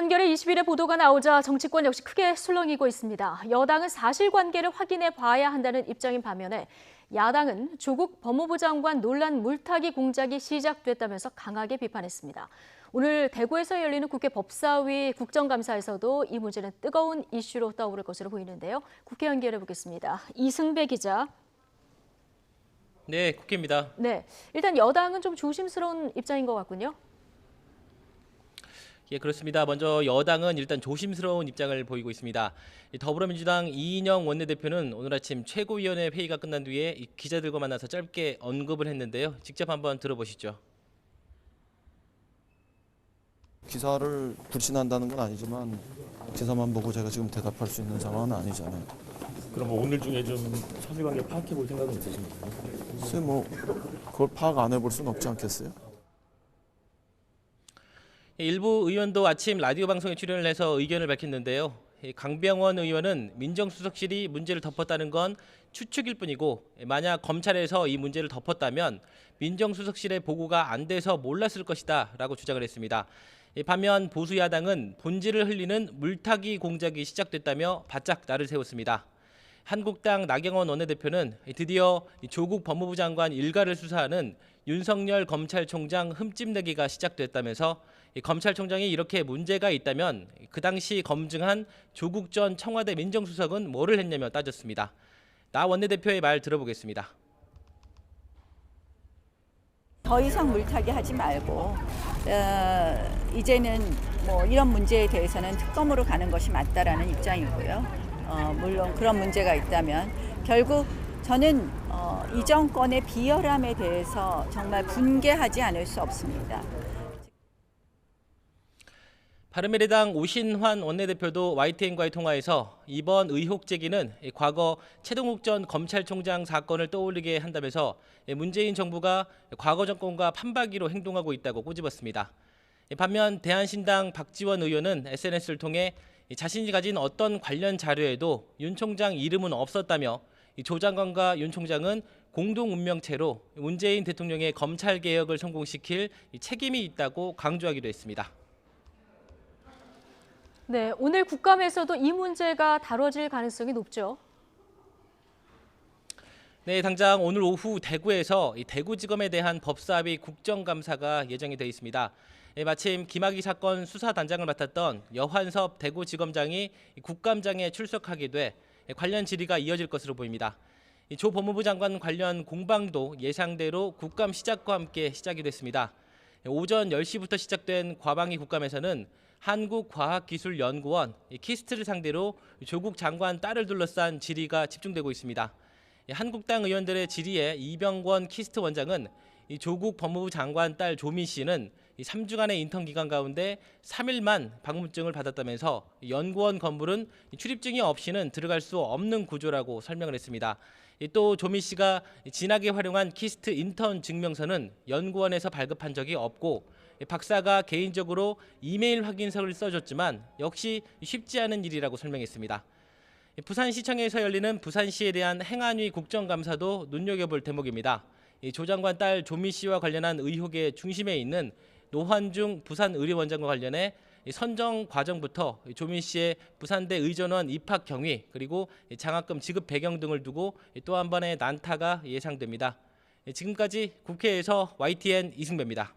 한겨레 21의 보도가 나오자 정치권 역시 크게 술렁이고 있습니다. 여당은 사실관계를 확인해 봐야 한다는 입장인 반면에 야당은 조국 법무부 장관 논란 물타기 공작이 시작됐다면서 강하게 비판했습니다. 오늘 대구에서 열리는 국회 법사위 국정감사에서도 이 문제는 뜨거운 이슈로 떠오를 것으로 보이는데요. 국회 연결해 보겠습니다. 이승배 기자. 네, 국회입니다. 네, 일단 여당은 좀 조심스러운 입장인 것 같군요. 예, 그렇습니다. 먼저 여당은 일단 조심스러운 입장을 보이고 있습니다. 더불어민주당 이인영 원내대표는 오늘 아침 최고위원회 회의가 끝난 뒤에 기자들과 만나서 짧게 언급을 했는데요. 직접 한번 들어보시죠. 기사를 불신한다는 건 아니지만 기사만 보고 제가 지금 대답할 수 있는 상황은 아니잖아요. 그럼 뭐 오늘 중에 좀 사실관계 파악해 볼 생각은 있으십니까? 글쎄 그걸 파악 안 해볼 수는 없지 않겠어요? 일부 의원도 아침 라디오 방송에 출연을 해서 의견을 밝혔는데요. 강병원 의원은 민정수석실이 문제를 덮었다는 건 추측일 뿐이고 만약 검찰에서 이 문제를 덮었다면 민정수석실의 보고가 안 돼서 몰랐을 것이다 라고 주장을 했습니다. 반면 보수야당은 본질을 흘리는 물타기 공작이 시작됐다며 바짝 날을 세웠습니다. 한국당 나경원 원내대표는 드디어 조국 법무부 장관 일가를 수사하는 윤석열 검찰총장 흠집내기가 시작됐다면서 검찰총장이 이렇게 문제가 있다면 그 당시 검증한 조국 전 청와대 민정수석은 뭐를 했냐며 따졌습니다. 나 원내대표의 말 들어보겠습니다. 더 이상 물타기 하지 말고 이제는 뭐 이런 문제에 대해서는 특검으로 가는 것이 맞다라는 입장이고요. 물론 그런 문제가 있다면 결국 저는 이 정권의 비열함에 대해서 정말 분개하지 않을 수 없습니다. 바른미래당 오신환 원내대표도 YTN과의 통화에서 이번 의혹 제기는 과거 최동욱 전 검찰총장 사건을 떠올리게 한다면서 문재인 정부가 과거 정권과 판박이로 행동하고 있다고 꼬집었습니다. 반면 대한신당 박지원 의원은 SNS를 통해 자신이 가진 어떤 관련 자료에도 윤 총장 이름은 없었다며 조 장관과 윤 총장은 공동 운명체로 문재인 대통령의 검찰 개혁을 성공시킬 책임이 있다고 강조하기도 했습니다. 네, 오늘 국감에서도 이 문제가 다뤄질 가능성이 높죠. 네, 당장 오늘 오후 대구에서 대구지검에 대한 법사위 국정감사가 예정이 되어 있습니다. 마침 김학의 사건 수사단장을 맡았던 여환섭 대구지검장이 국감장에 출석하게 돼 관련 질의가 이어질 것으로 보입니다. 조 법무부 장관 관련 공방도 예상대로 국감 시작과 함께 시작이 됐습니다. 오전 10시부터 시작된 과방위 국감에서는 한국과학기술연구원 키스트를 상대로 조국 장관 딸을 둘러싼 질의가 집중되고 있습니다. 한국당 의원들의 질의에 이병권 키스트 원장은 조국 법무부 장관 딸 조민 씨는 3주간의 인턴 기간 가운데 3일만 방문증을 받았다면서 연구원 건물은 출입증이 없이는 들어갈 수 없는 구조라고 설명을 했습니다. 또 조민 씨가 진하게 활용한 키스트 인턴 증명서는 연구원에서 발급한 적이 없고 박사가 개인적으로 이메일 확인서를 써줬지만 역시 쉽지 않은 일이라고 설명했습니다. 부산시청에서 열리는 부산시에 대한 행안위 국정감사도 눈여겨볼 대목입니다. 조 장관 딸 조민 씨와 관련한 의혹의 중심에 있는 노환중 부산의료원장과 관련해 선정 과정부터 조민 씨의 부산대 의전원 입학 경위 그리고 장학금 지급 배경 등을 두고 또 한 번의 난타가 예상됩니다. 지금까지 국회에서 YTN 이승배입니다.